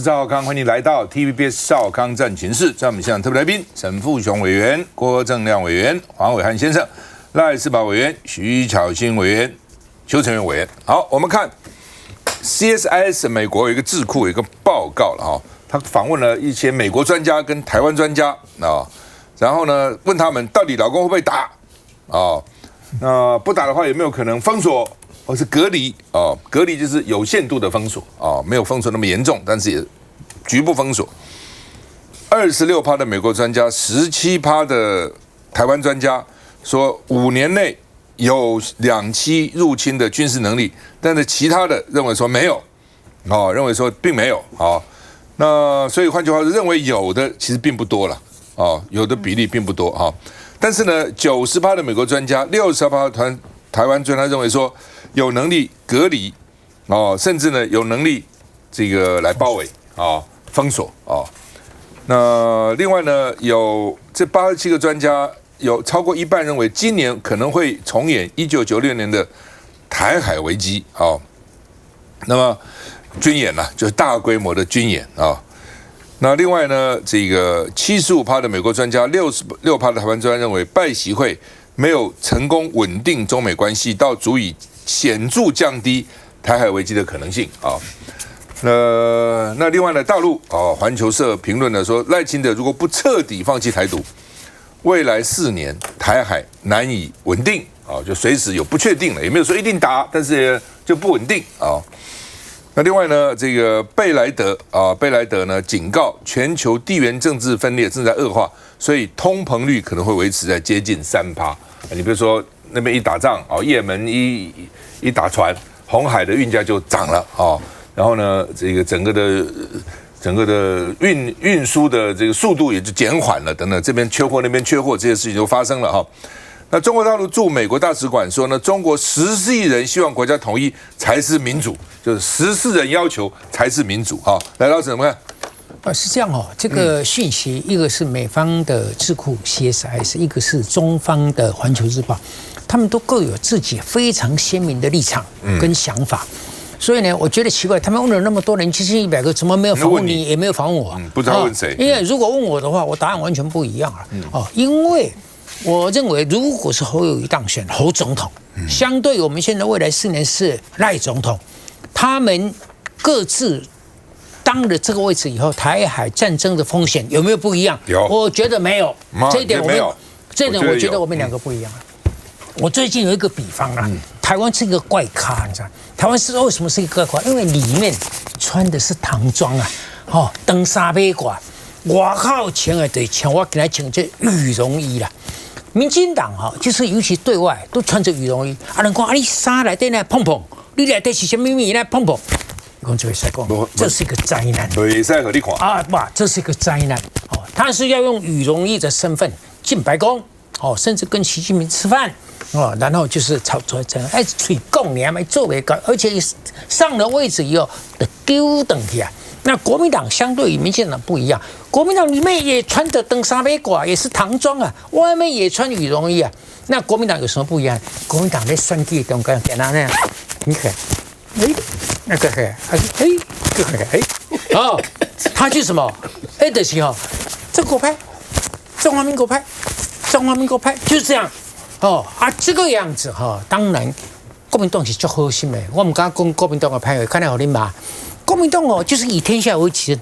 是赵少康，欢迎来到 TVBS 赵康战情室。在我们现场特别来宾，沈富雄委员、郭正亮委员、黄伟汉先生、赖士葆委员、徐巧芯委员、邱成元委员。好，我们看 CSIS 美国有一个智库有一个报告了哈，他访问了一些美国专家跟台湾专家啊，然后呢问他们到底老公会不会打啊？那不打的话有没有可能封锁？或是隔离啊，隔离就是有限度的封锁啊，没有封锁那么严重，但是也局部封锁。26%的美国专家，17%的台湾专家说5年内有2栖入侵的军事能力，但是其他的认为说没有，哦，认为说并没有啊。那所以换句话说，认为有的其实并不多了啊，有的比例并不多啊。但是呢，90%的美国专家，60%的台湾专家认为说有能力隔离哦，甚至呢有能力这个来包围啊、封锁啊。那另外呢，有这87个专家，有超过一半认为今年可能会重演1996年的台海危机啊。那么军演呢，就是大规模的军演啊。那另外呢，这个75%的美国专家，66%的台湾专家认为拜习会没有成功稳定中美关系，到足以显著降低台海危机的可能性啊。那另外呢，大陆啊，环球社评论呢说，赖清德如果不彻底放弃台独，未来4年台海难以稳定啊，就随时有不确定了，也没有说一定打，但是就不稳定啊。那另外呢，这个贝莱德呢警告，全球地缘政治分裂正在恶化，所以通膨率可能会维持在接近3%。你比如说那边一打仗啊，也门一打船，红海的运价就涨了啊，然后呢，这个整个的运输的这个速度也就减缓了，等等，这边缺货那边缺货，这些事情都发生了哈。那中国大陆驻美国大使馆说呢，中国14亿人希望国家统一才是民主，就是14人要求才是民主啊。来，老师怎么看？是这样哦，这个讯息一个是美方的智库 CSIS， 一个是中方的环球日报，他们都各有自己非常鲜明的立场跟想法。所以呢，我觉得奇怪，他们问了那么多人，7100个，怎么没有访问你，也没有访问我？不知道问谁？因为如果问我的话，我答案完全不一样了。因为我认为，如果是侯友宜当选侯总统，相对我们现在未来4年是赖总统，他们各自当了这个位置以后，台海战争的风险有没有不一样？有，我觉得没有。这一点没有，这一点我觉得我们两个不一样。我最近有一个比方啊，台湾是一个怪咖，你知道？台湾是为什么是一个怪咖？因为里面穿的是唐装啊，登沙马褂，外口穿的对穿我给他穿这羽绒衣啦。民进党就是尤其对外都穿着羽绒衣，人讲你衫内底呢碰碰，你内底是什么秘密呢碰碰？讲这位帅讲，这是一个灾难。没使和你看啊，不，这是一个灾难。他是要用羽绒衣的身份进白宫，甚至跟习近平吃饭，然后就是炒作这样，嘴讲你还没做为高，而且上了位置以后的丢等去啊。那国民党相对于民进党不一样，国民党里面也穿着登沙马褂，也是唐装啊，外面也穿羽绒衣啊。那国民党有什么不一样？国民党在选举中间简单那样，你看，那个他去什么？就是中国派、中华民国派、中华民国派，就是这样这个样子当然，国民党是最好心的，我们刚讲国民党的派，看来好你骂。国民党就是以天下为己任，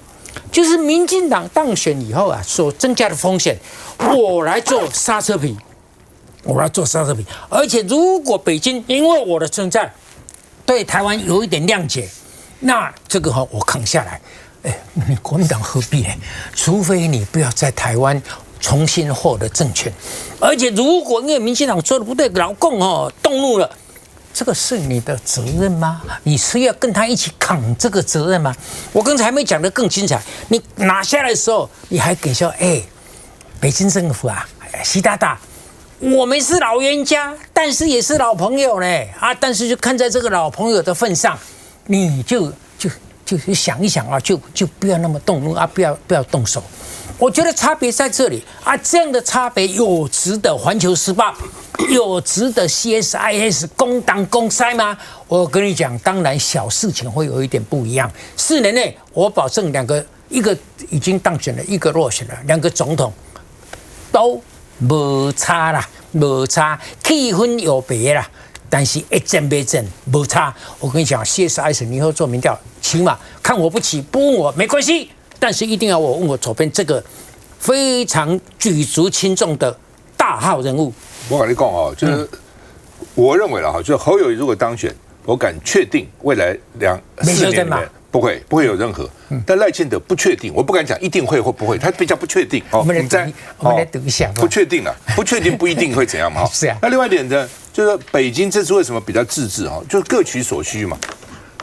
就是民进党当选以后所增加的风险，我来做刹车皮，而且如果北京因为我的存在对台湾有一点谅解，那这个我扛下来，你国民党何必呢？除非你不要在台湾重新获得政权，而且如果因为民进党做的不对，老共动怒了。这个是你的责任吗？你是要跟他一起扛这个责任吗？我刚才还没讲得更精彩。你拿下来的时候，你还给说，北京政府习大大，我们是老冤家，但是也是老朋友呢但是就看在这个老朋友的份上，你就就是想一想啊，就不要那么动怒啊，不要动手。我觉得差别在这里啊，这样的差别有值得环球时报、有值得 CSIS 公当公塞吗？我跟你讲，当然小事情会有一点不一样。4年内，我保证一个已经当选了，一个落选了，2个总统都无差啦，无差，气氛有别啦。但是一正不正无差。我跟你讲 ，CSIS 你以后做民调，起码看我不起，不问我没关系。但是一定要我问我左边这个非常举足轻重的大号人物。我跟你讲哦，就是我认为了哈，就是侯友宜如果当选，我敢确定未来4年里面不会有任何。但赖清德不确定，我不敢讲一定会或不会，他比较不确定。我们来赌一下，不确定了，不确定不一定会怎样嘛。是啊。那另外一点呢，就是北京这次为什么比较自治哈，就是各取所需嘛。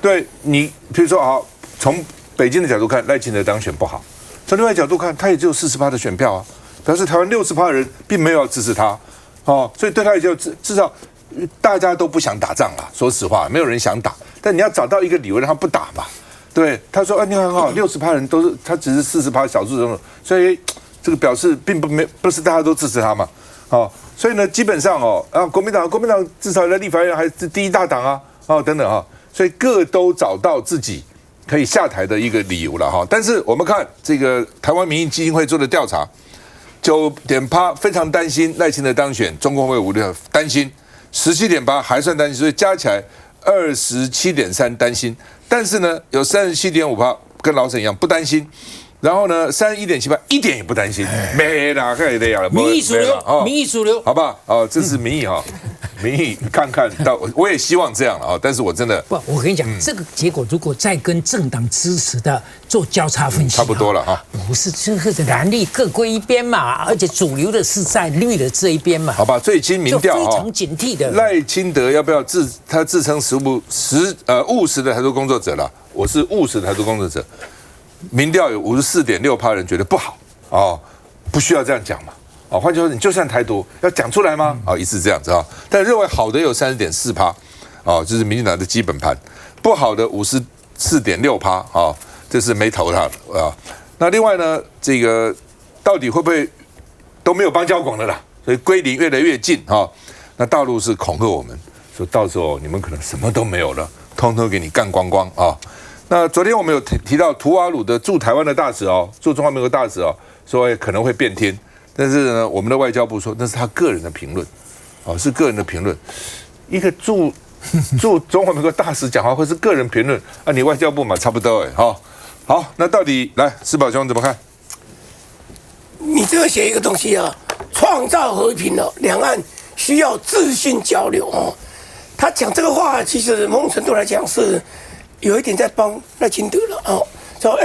对你，比如说啊，从北京的角度看，赖清德当选不好；从另外角度看，他也只有40%的选票啊，表示台湾60%的人并没有要支持他，哦，所以对他也就至少大家都不想打仗了。说实话，没有人想打，但你要找到一个理由让他不打嘛。对，他说啊，你很好，60%人都是他只是40%少数人，所以这个表示并不是大家都支持他嘛，哦，所以呢，基本上哦，啊，国民党至少在立法院还是第1大党啊，哦等等啊，所以各都找到自己可以下台的一个理由了哈，但是我们看这个台湾民意基金会做的调查，9.8%非常担心赖清德当选，中共会无力担心，17.8%还算担心，所以加起来27.3%担心，但是呢有37.5%跟老沈一样不担心，然后呢31.7%一点也不担心，没啦，看得了，民意主流，民意主流，好吧，哦，这是民意哈。民意看看到，我也希望这样了啊！但是我真的不，我跟你讲，这个结果如果再跟政党支持的做交叉分析，差不多了哈。不是，这个蓝绿各归一边嘛，而且主流的是在绿的这一边嘛。好吧，最新民调非常警惕的。赖清德要不要他自称务实的台独工作者了？我是务实的台独工作者。民调有54.6%人觉得不好哦，不需要这样讲嘛。哦，换句话说，你就算台独要讲出来吗？哦，一致这样子啊。但认为好的有30.4%，哦，这是民进党的基本盘；不好的54.6%，哦，这是没投他的啊。那另外呢，这个到底会不会都没有邦交广的啦？所以归零越来越近啊。那大陆是恐吓我们，说到时候你们可能什么都没有了，通通给你干光光啊。那昨天我们有提到图瓦鲁的驻台湾的大使哦，驻中华民国大使哦，说可能会变天。但是呢，我们的外交部说那是他个人的评论，哦，是个人的评论。一个驻中华民国大使讲话会是个人评论啊？你外交部嘛，差不多哎，哈。好，那到底来施宝兄怎么看？你这个写一个东西啊，创造和平哦，两岸需要自信交流哦。他讲这个话，其实某种程度来讲是有一点在帮赖清德了哦，说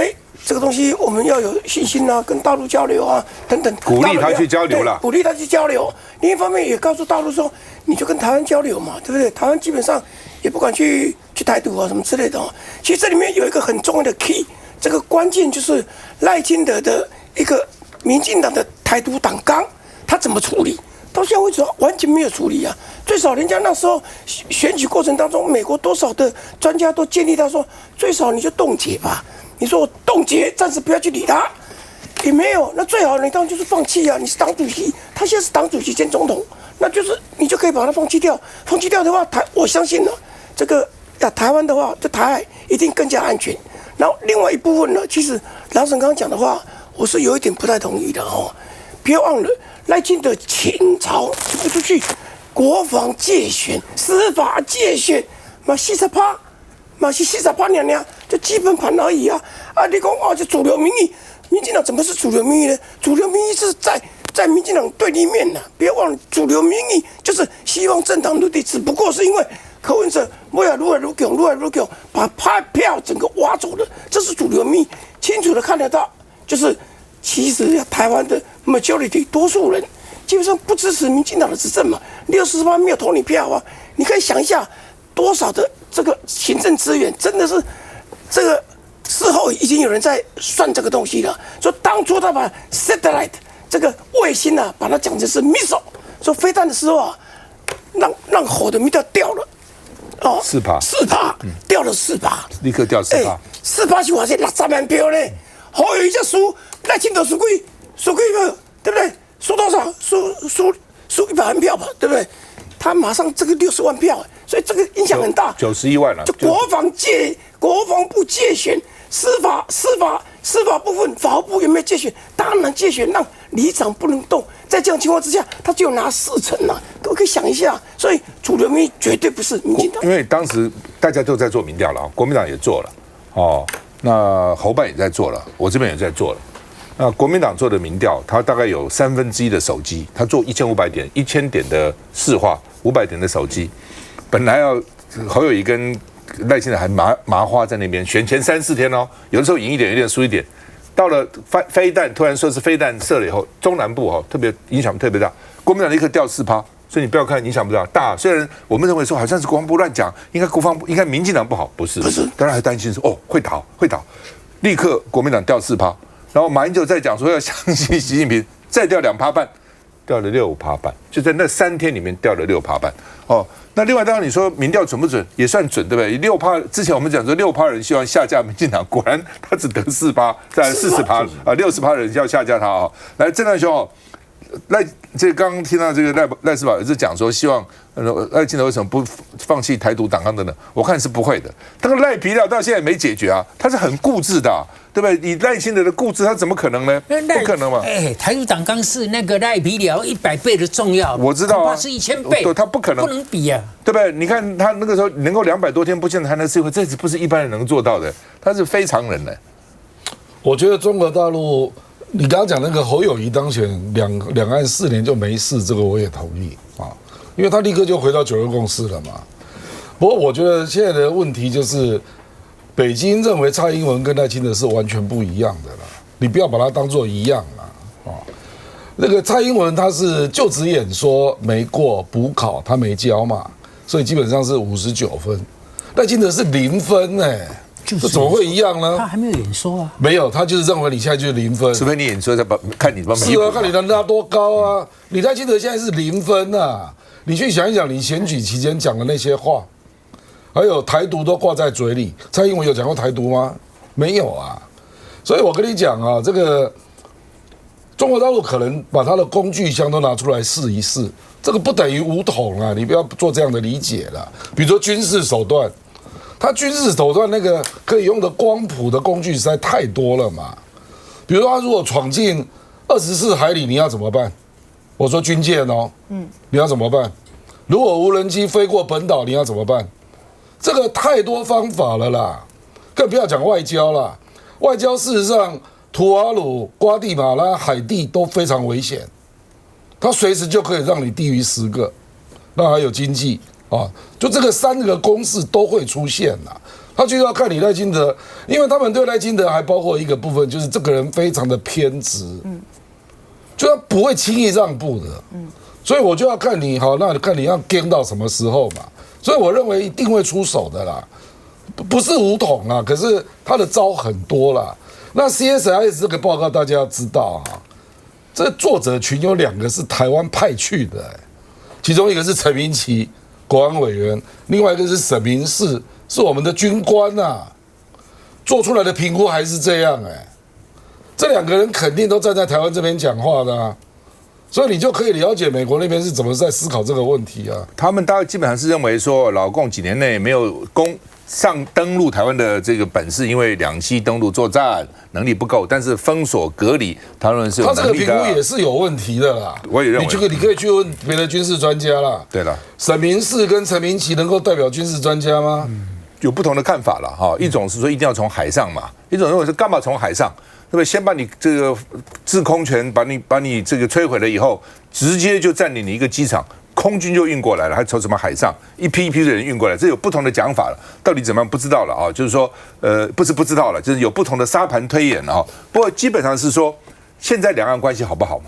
这个东西我们要有信心啊，跟大陆交流啊，等等，鼓励他去交流了，鼓励他去交流。另一方面也告诉大陆说，你就跟台湾交流嘛，对不对？台湾基本上也不管去台独啊什么之类的哦。其实这里面有一个很重要的 key， 这个关键就是赖清德的一个民进党的台独党纲，他怎么处理？到现在为止完全没有处理啊！最少人家那时候选举过程当中，美国多少的专家都建议他说，最少你就冻结吧。你说我冻结，暂时不要去理他，也没有。那最好你当然就是放弃啊！你是党主席，他现在是党主席兼总统，那就是你就可以把它放弃掉。放弃掉的话，我相信呢，这个台湾的话，这台海一定更加安全。然后另外一部分呢，其实老沈刚刚讲的话，我是有一点不太同意的哦。别忘了，赖清德清朝不出去，国防界选、司法界选，嘛40%，嘛是40%娘娘，就基本盘而已啊！啊，你讲哦，这主流民意，民进党怎么是主流民意呢？主流民意是在民进党对立面呢。别忘了，主流民意就是希望政党入地，只不过是因为柯文哲为了如来如狗，把派票整个挖走了，这是主流民意，清楚的看得到，就是其实台湾的 majority 多数人基本上不支持民进党的执政嘛，60%没有投你票啊！你可以想一下，多少的这个行政资源真的是这个事后已经有人在算这个东西了。说当初他把 satellite 这个卫星啊，把它讲成是 missile， 说飞弹的时候啊，让火的密调掉了，哦4%，掉了4%，立刻掉4%，4%是偌济60万票呢？侯友宜才输，赖清德输几个，对不对？输多少？输100万票吧，对不对？他马上这个60万票，所以这个影响很大。91万了。就国防部借选，司法部分，法务部有没有借选？当然借选，让里长不能动。在这样情况之下，他就拿40%了。各位可以想一下，所以主流民意绝对不是民进党。因为当时大家都在做民调了，国民党也做了，哦，那侯办也在做了，我这边也在做了。那国民党做的民调，他大概有1/3的手机，他做1500点，1000点的市话，500点的手机。本来侯友宜跟赖清德还麻花在那边选前3-4天哦，有的时候赢一点，有点输一点。到了飞弹，突然说是飞弹射了以后，中南部特别影响特别大，国民党立刻掉4%，所以你不要看影响不大。虽然我们认为说好像是国防部乱讲，应该国防部应该民进党不好，不是，当然还担心说会倒，立刻国民党掉4%，然后马英九再讲说要相信习近平，再掉2%半，掉了6%半，就在那3天里面掉了6%半。哦，那另外当然你说民调准不准，也算准，对不对？6%之前我们讲说6%人希望下架民进党，果然他只得4%，再来40%啊，60%人要下架他啊。来，郑亮兄这刚刚听到这个赖士葆也是讲说，希望赖清德为什么不放弃台独党纲等等，我看是不会的。这个赖皮料到现在没解决啊，他是很固执的，对不对？以赖清德的固执，他怎么可能呢？不可能嘛！台独党纲是那个赖皮料100倍的重要，我知道啊，恐怕是1000倍，对，他不可能，不能比啊，对不对？你看他那个时候能够200多天不见台南市会，这不是一般人能做到的，他是非常人呢。我觉得中国大陆。你刚刚讲那个侯友宜当选两岸4年就没事，这个我也同意啊，因为他立刻就回到9·2共识了嘛。不过我觉得现在的问题就是，北京认为蔡英文跟赖清德是完全不一样的啦，你不要把它当作一样啊。那个蔡英文他是就职演说没过补考，他没交嘛，所以基本上是59分，赖清德是0分这怎么会一样呢？他还没有演说啊，没有，他就是认为你现在就是0分，除非你演说再看你帮忙。是啊，看你能拉多高啊！你赖清德现在是0分啊！你去想一想，你选举期间讲的那些话，还有台独都挂在嘴里。蔡英文有讲过台独吗？没有啊！所以我跟你讲啊，这个中国大陆可能把他的工具箱都拿出来试一试，这个不等于武统啊！你不要做这样的理解了。比如说军事手段。他军事手段那个可以用的光谱的工具实在太多了嘛，比如说他如果闯进24海里，你要怎么办？我说军舰哦，你要怎么办？如果无人机飞过本岛，你要怎么办？这个太多方法了啦，更不要讲外交啦。外交事实上，图瓦鲁、瓜地马拉、海地都非常危险，它随时就可以让你低于10个，那还有经济。就这个3个公式都会出现啦，他就要看你赖清德，因为他们对赖清德还包括一个部分，就是这个人非常的偏执，就他不会轻易让步的，所以我就要看你那看你要跟到什么时候嘛，所以我认为一定会出手的啦，不是武统啊，可是他的招很多啦。那 CSIS 这个报告大家要知道这作者群有2个是台湾派去的，其中一个是陈明奇。国安委员，另外一个是沈明世，是我们的军官做出来的评估还是这样这2个人肯定都站在台湾这边讲话的所以你就可以了解美国那边是怎么在思考这个问题他们大概基本上是认为说，老共几年内没有登陆台湾的这个本事，因为2栖登陆作战能力不够，但是封锁隔离，台湾人是有能力的。他这个评估也是有问题的啦。我也认为，你可以去问别的军事专家啦。对了，沈明世跟陈明奇能够代表军事专家吗？有不同的看法了一种是说一定要从海上嘛，一种认为是干嘛从海上，对不对？先把你这个制空权把你这个摧毁了以后，直接就占领你一个机场。空军就运过来了，还从什么海上一批一批的人运过来，这有不同的讲法了。到底怎么样不知道了就是说，不知道了，就是有不同的沙盘推演不过基本上是说，现在两岸关系好不好嘛？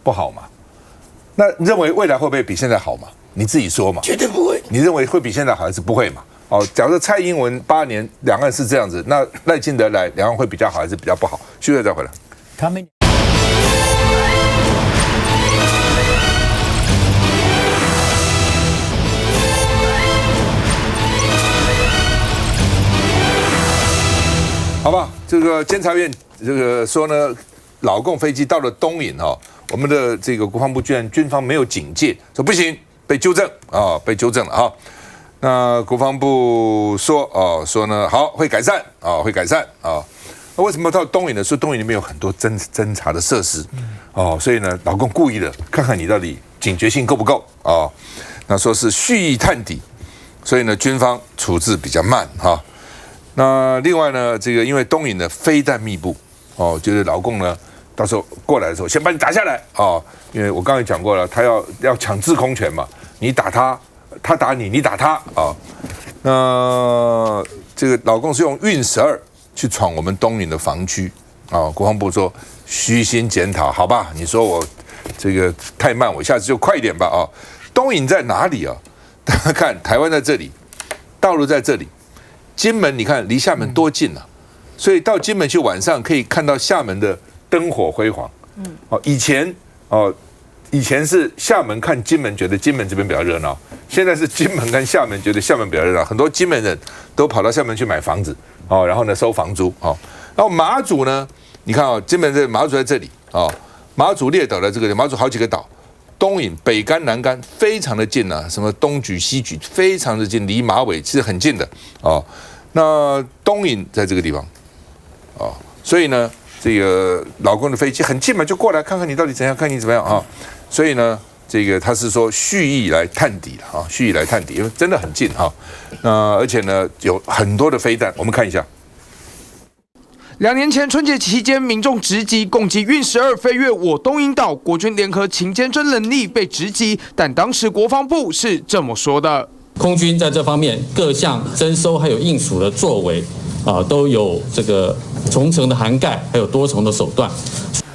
不好嘛？那你认为未来会不会比现在好嘛？你自己说嘛。绝对不会。你认为会比现在好还是不会嘛？假如蔡英文8年两岸是这样子，那赖清德来两岸会比较好还是比较不好？休息再回来。他们。这个监察院这个说呢，老共飞机到了东引我们的这个国防部居然军方没有警戒，说不行，被纠正被纠正了啊。那国防部说呢，好，会改善会改善那为什么到东引呢？说东引里面有很多侦察的设施所以呢，老共故意的看看你到底警觉性够不够那说是蓄意探底，所以呢，军方处置比较慢那另外呢，这个因为东引的飞弹密布就是老共呢，到时候过来的时候先把你打下来因为我刚才讲过了，他要抢制空权嘛，你打他，他打你，你打他那这个老共是用运12去闯我们东引的防区国防部说虚心检讨，好吧，你说我这个太慢，我下次就快一点吧东引在哪里大家看，台湾在这里，道路在这里，金门你看离厦门多近所以到金门去晚上可以看到厦门的灯火辉煌以前是厦门看金门，觉得金门这边比较热闹，现在是金门看厦门，觉得厦门比较热闹，很多金门人都跑到厦门去买房子然后呢收房租然后马祖呢，你看金门这马祖在这里马祖列岛的这个马祖好几个岛，东引北竿南竿非常的近什么东莒西莒非常的近，离马尾其实很近的那东引在这个地方所以呢，这个老共的飞机很近嘛，就过来看看你到底怎样，看你怎么样所以呢，这个他是说蓄意来探底的蓄意来探底，因为真的很近那而且呢有很多的飞弹，我们看一下。2年前春节期间，民众直击共机运12飞越我东引岛，国军联合勤监侦能力被直击，但当时国防部是这么说的：空军在这方面各项征收还有应署的作为都有这个重层的涵盖，还有多重的手段。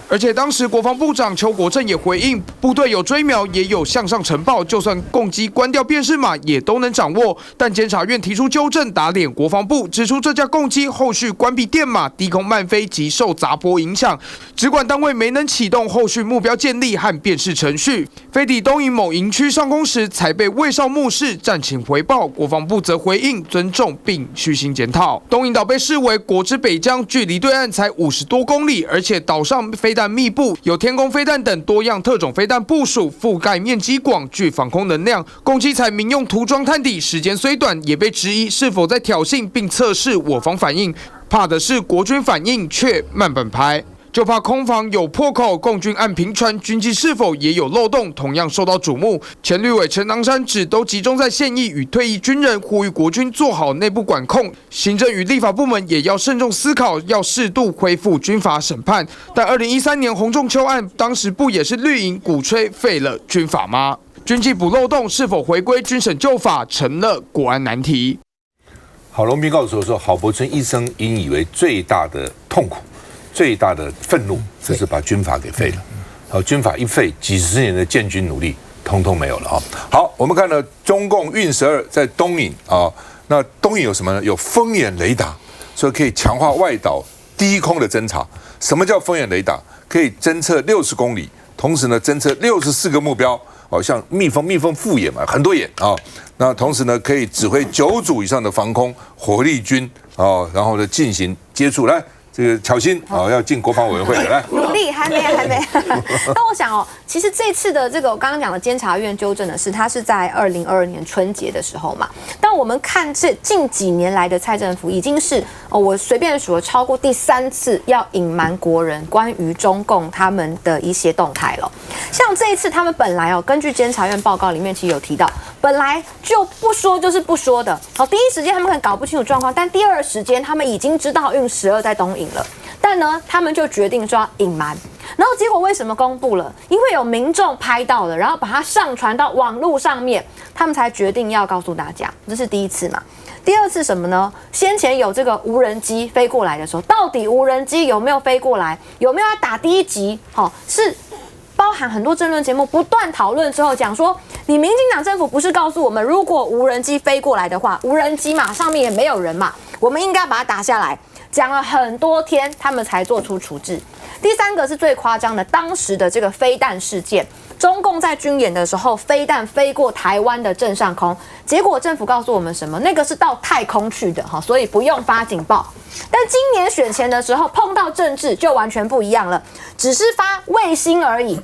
而且当时国防部长邱国正也回应，部队有追瞄，也有向上呈报，就算共机关掉辨识码也都能掌握。但监察院提出纠正，打脸国防部，指出这架共机后续关闭电码、低空慢飞及受杂波影响，指管单位没能启动后续目标建立和辨识程序。飞抵东引某营区上空时，才被卫哨目视，暂请回报。国防部则回应尊重并虚心检讨。东引岛被视为国之北疆，距离对岸才50多公里，而且岛上飞弹密布，有天弓飞弹等多样特种飞弹部署，覆盖面积广，具防空能量。共机采民用涂装探底，时间虽短，也被质疑是否在挑衅，并测试我方反应。怕的是国军反应却慢半拍。就怕空防有破口，共军按频传，军纪是否也有漏洞，同样受到瞩目。前绿委陈唐山指都集中在现役与退役军人，呼吁国军做好内部管控，行政与立法部门也要慎重思考，要适度恢复军法审判。但2013年洪仲丘案，当时不也是绿营鼓吹废了军法吗？军纪补漏洞是否回归军审旧法，成了国安难题。郝龙斌告诉我说，郝柏村一生引以为最大的痛苦、最大的愤怒，就是把军法给废了。军法一废，几十年的建军努力通通没有了好，我们看到中共运12在东引那东引有什么呢？有风眼雷达，所以可以强化外岛低空的侦察。什么叫风眼雷达？可以侦测60公里，同时呢侦测64个目标。像蜜蜂复眼嘛，很多眼那同时呢，可以指挥9组以上的防空火力军然后呢进行接触。来，这个巧芯要进国防委员会来，努力还没。但我想其实这次的这个我刚刚讲的监察院纠正的是，它是在2022年春节的时候嘛。但我们看这近几年来的蔡政府，已经是我随便数了超过第3次要隐瞒国人关于中共他们的一些动态了。像这一次，他们本来根据监察院报告里面其实有提到，本来就不说就是不说的。第一时间他们可能搞不清楚状况，但第二时间他们已经知道运12在东引了，但呢，他们就决定说要隐瞒。然后结果为什么公布了？因为有民众拍到了，然后把它上传到网络上面，他们才决定要告诉大家。这是第一次嘛。第二次什么呢？先前有这个无人机飞过来的时候，到底无人机有没有飞过来？有没有要打第一击？是包含很多政论节目不断讨论之后讲说，你民进党政府不是告诉我们，如果无人机飞过来的话，无人机嘛上面也没有人嘛，我们应该把它打下来。讲了很多天，他们才做出处置。第三个是最夸张的，当时的这个飞弹事件，中共在军演的时候，飞弹飞过台湾的正上空，结果政府告诉我们什么？那个是到太空去的哈，所以不用发警报。但今年选前的时候碰到政治就完全不一样了，只是发卫星而已。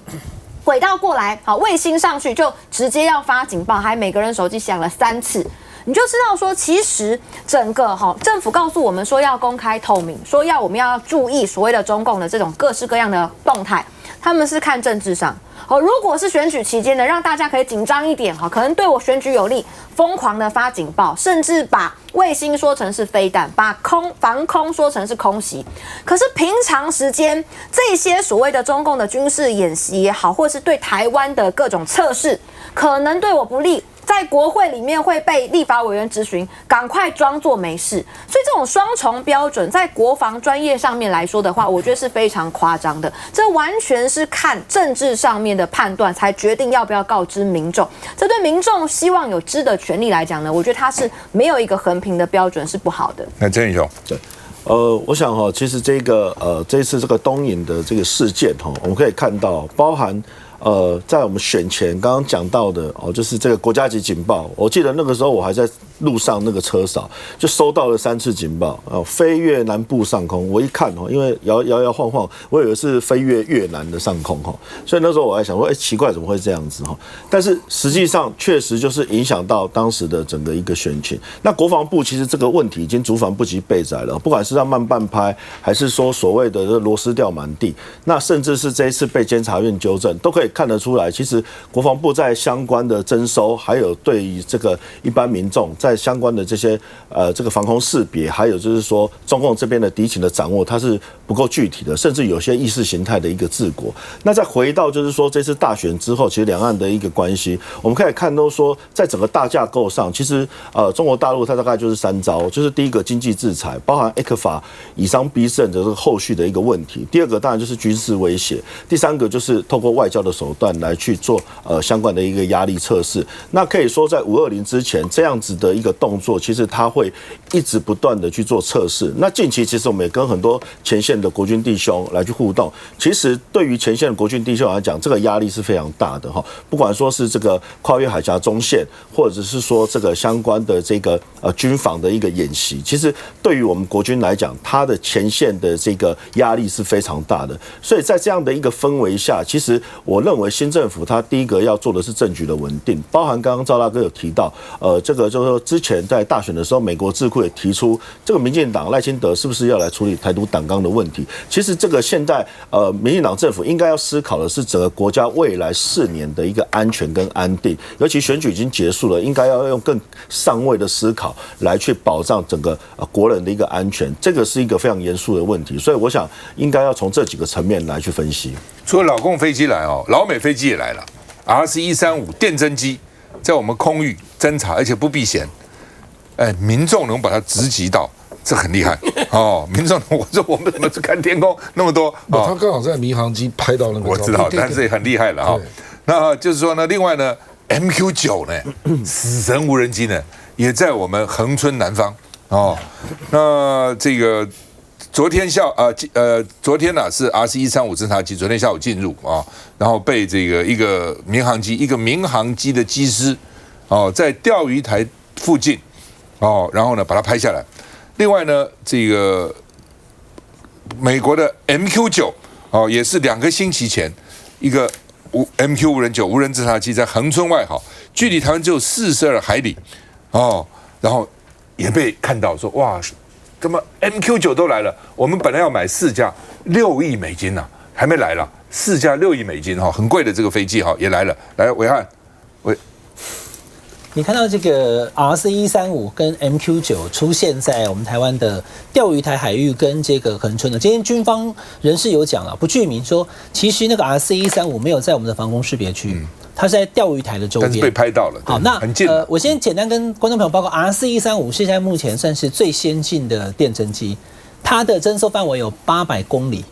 轨道过来，好，卫星上去就直接要发警报，还每个人手机响了3次。你就知道说，其实整个政府告诉我们说要公开透明，说我们要注意所谓的中共的这种各式各样的动态，他们是看政治上。如果是选举期间的，让大家可以紧张一点，可能对我选举有利，疯狂的发警报，甚至把卫星说成是飞弹，把防空说成是空袭。可是平常时间，这些所谓的中共的军事演习也好，或是对台湾的各种测试，可能对我不利。在国会里面会被立法委员质询，赶快装作没事。所以这种双重标准，在国防专业上面来说的话，我觉得是非常夸张的。这完全是看政治上面的判断，才决定要不要告知民众。这对民众希望有知的权利来讲呢，我觉得它是没有一个衡平的标准，是不好的。那郑宇雄，对。我想其实这一次这个东引的这个事件我们可以看到，包含在我们选前刚刚讲到的就是这个国家级警报。我记得那个时候我还在路上那个车扫，就收到了3次警报飞越南部上空。我一看因为摇摇晃晃，我以为是飞越越南的上空所以那时候我还想说，奇怪怎么会这样子但是实际上确实就是影响到当时的整个一个选情。那国防部其实这个问题已经族繁不及备载了，不管是让慢半拍，还是说所谓的螺丝掉满地，那甚至是这一次被监察院纠正，都可以看得出来，其实国防部在相关的征收，还有对于这个一般民众在相关的这些这个防空识别，还有就是说中共这边的敌情的掌握，它是不够具体的，甚至有些意识形态的一个治国。那再回到就是说这次大选之后，其实两岸的一个关系，我们可以看到说，在整个大架构上，其实中国大陆它大概就是3招，就是第一个经济制裁，包含 ECFA 以商逼政的这个后续的一个问题；第二个当然就是军事威胁；第三个就是透过外交的手段来去做相关的一个压力测试。那可以说在520之前这样子的一个动作，其实它会一直不断的去做测试。那近期其实我们也跟很多前线的国军弟兄来去互动，其实对于前线的国军弟兄来讲，这个压力是非常大的不管说是这个跨越海峡中线，或者是说这个相关的这个军防的一个演习，其实对于我们国军来讲，它的前线的这个压力是非常大的。所以在这样的一个氛围下，其实我认为新政府它第一个要做的是政局的稳定，包含刚刚赵大哥有提到，这个就是说之前在大选的时候，美国智库也提出，这个民进党赖清德是不是要来处理台独党纲的问题？其实这个现在民进党政府应该要思考的是整个国家未来4年的一个安全跟安定，尤其选举已经结束了，应该要用更上位的思考来去保障整个国人的一个安全，这个是一个非常严肃的问题。所以我想应该要从这几个层面来去分析。除了老共飞机来老美飞机也来了 ，RC-135电侦机在我们空域侦察，而且不避嫌，民众能把它直击到，这很厉害民众，我说我们怎么去看天空那么多他刚好在民航机拍到那个，我知道，但是也很厉害了那就是说呢，另外呢 ，MQ9 呢，死神无人机呢，也在我们恒春南方那这个。昨天是 RC-135侦察机，昨天下午进入然后被这个一个民航机的机师在钓鱼台附近然后呢把它拍下来。另外呢，这个美国的 MQ9 也是2个星期前一个MQ 无人9无人侦察机在恒春外海，距离台湾只有42海里然后也被看到说哇。怎么 MQ9 都来了？我们本来要买4架6亿美金还没来了，4架6亿美金很贵的这个飞机也来了。来，伟汉，你看到这个 RC-135跟 MQ9 出现在我们台湾的钓鱼台海域跟这个恒春的，今天军方人士有讲了，不具名说，其实那个 RC-135没有在我们的防空识别区。它是在钓鱼台的周边，但是被拍到了。好，那很近我先简单跟观众朋友报告 ，RC-135是现在目前算是最先进的电侦机，它的侦搜范围有800公里。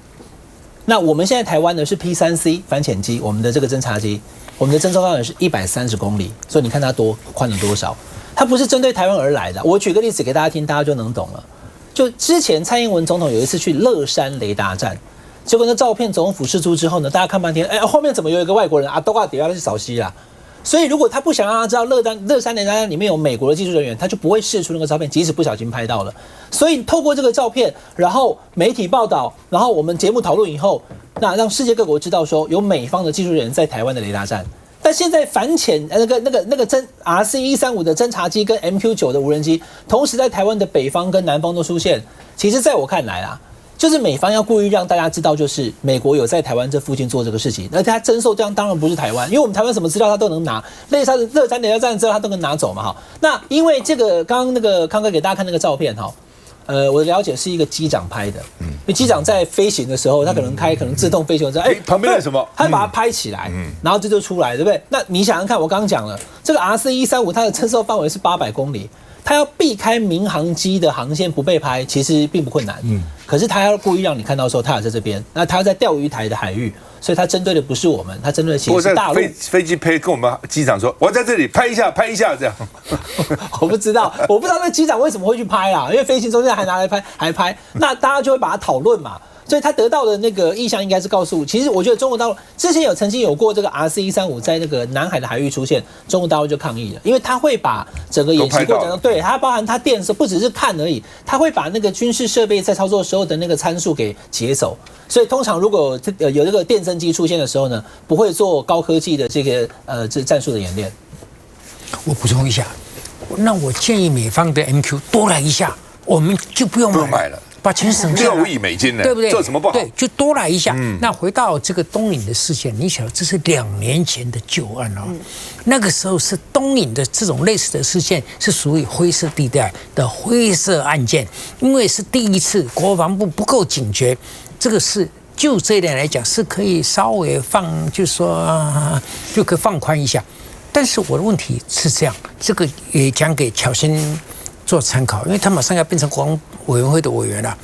那我们现在台湾的是 P3C 反潜机，我们的这个侦察机，我们的侦搜范围是130公里，所以你看它宽了多少？它不是针对台湾而来的。我举个例子给大家听，大家就能懂了。就之前蔡英文总统有一次去乐山雷达站，结果那照片总统府释出之后呢，大家看半天，后面怎么有一个外国人啊，都挂底下去扫息啦。所以如果他不想让他知道乐山雷达站里面有美国的技术人员，他就不会释出那个照片，即使不小心拍到了。所以透过这个照片，然后媒体报道，然后我们节目讨论以后，那让世界各国知道说有美方的技术人员在台湾的雷达站。但现在反潜那个RC-135的侦察机跟 MQ-9的无人机，同时在台湾的北方跟南方都出现。其实在我看来啦，就是美方要故意让大家知道，就是美国有在台湾这附近做这个事情，而他征收对象当然不是台湾，因为我们台湾什么资料他都能拿，乐山雷达站资料他都能拿走嘛哈。那因为这个刚刚那个康哥给大家看那个照片哈。我的了解是一个机长拍的，因为机长在飞行的时候，他可能自动飞行的时候，旁边是什么？他把它拍起来，然后这就出来，对不对？那你想想看，我刚刚讲了，这个 RC-135它的征收范围是800公里，它要避开民航机的航线不被拍，其实并不困难。可是他要故意让你看到说他有在这边，那他要在钓鱼台的海域。所以他针对的不是我们，他针对的其实是大陆。飞机跟我们机长说：“我在这里拍一下这样。”我不知道那机长为什么会去拍啦？因为飞行中间还拿来拍，那大家就会把它讨论嘛。所以他得到的那个意向应该是告诉，其实我觉得中国大陆之前曾经有过这个 RC-135在那个南海的海域出现，中国大陆就抗议了，因为他会把整个演习过程中，对它包含它电视不只是看而已，它会把那个军事设备在操作时候的那个参数给解走。所以通常如果有这个电侦机出现的时候呢，不会做高科技的这个这战术的演练。我补充一下，那我建议美方的 MQ 多来一下，我们就不用买了。把钱省下来，6亿美金呢，对不对？这有什么不好？对，就多来一下。那回到这个东引的事件，你晓得这是2年前的旧案哦。那个时候是东引的这种类似的事件是属于灰色地带的灰色案件，因为是第一次，国防部不够警觉，这个是就这一点来讲是可以稍微就是说就可以放宽一下。但是我的问题是这样，这个也讲给巧芯做参考，因为他马上要变成国防委员会的委员了。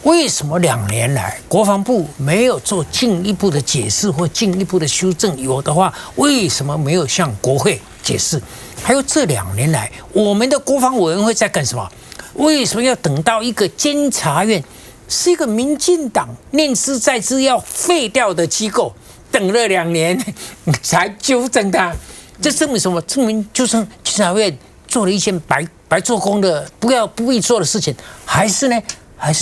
为什么2年来国防部没有做进一步的解释或进一步的修正？有的话，为什么没有向国会解释？还有这2年来，我们的国防委员会在干什么？为什么要等到一个监察院是一个民进党念兹在兹要废掉的机构，等了2年才纠正它？这证明什么？证明就是监察院做了一件白做工的不必做的事情，还是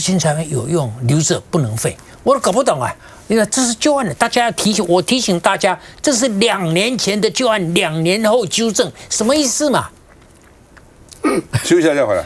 监察院有用，留着不能废。我都搞不懂啊！因为这是旧案的，大家要提醒大家，这是2年前的旧案，2年后纠正，什么意思嘛？休息一下再回来。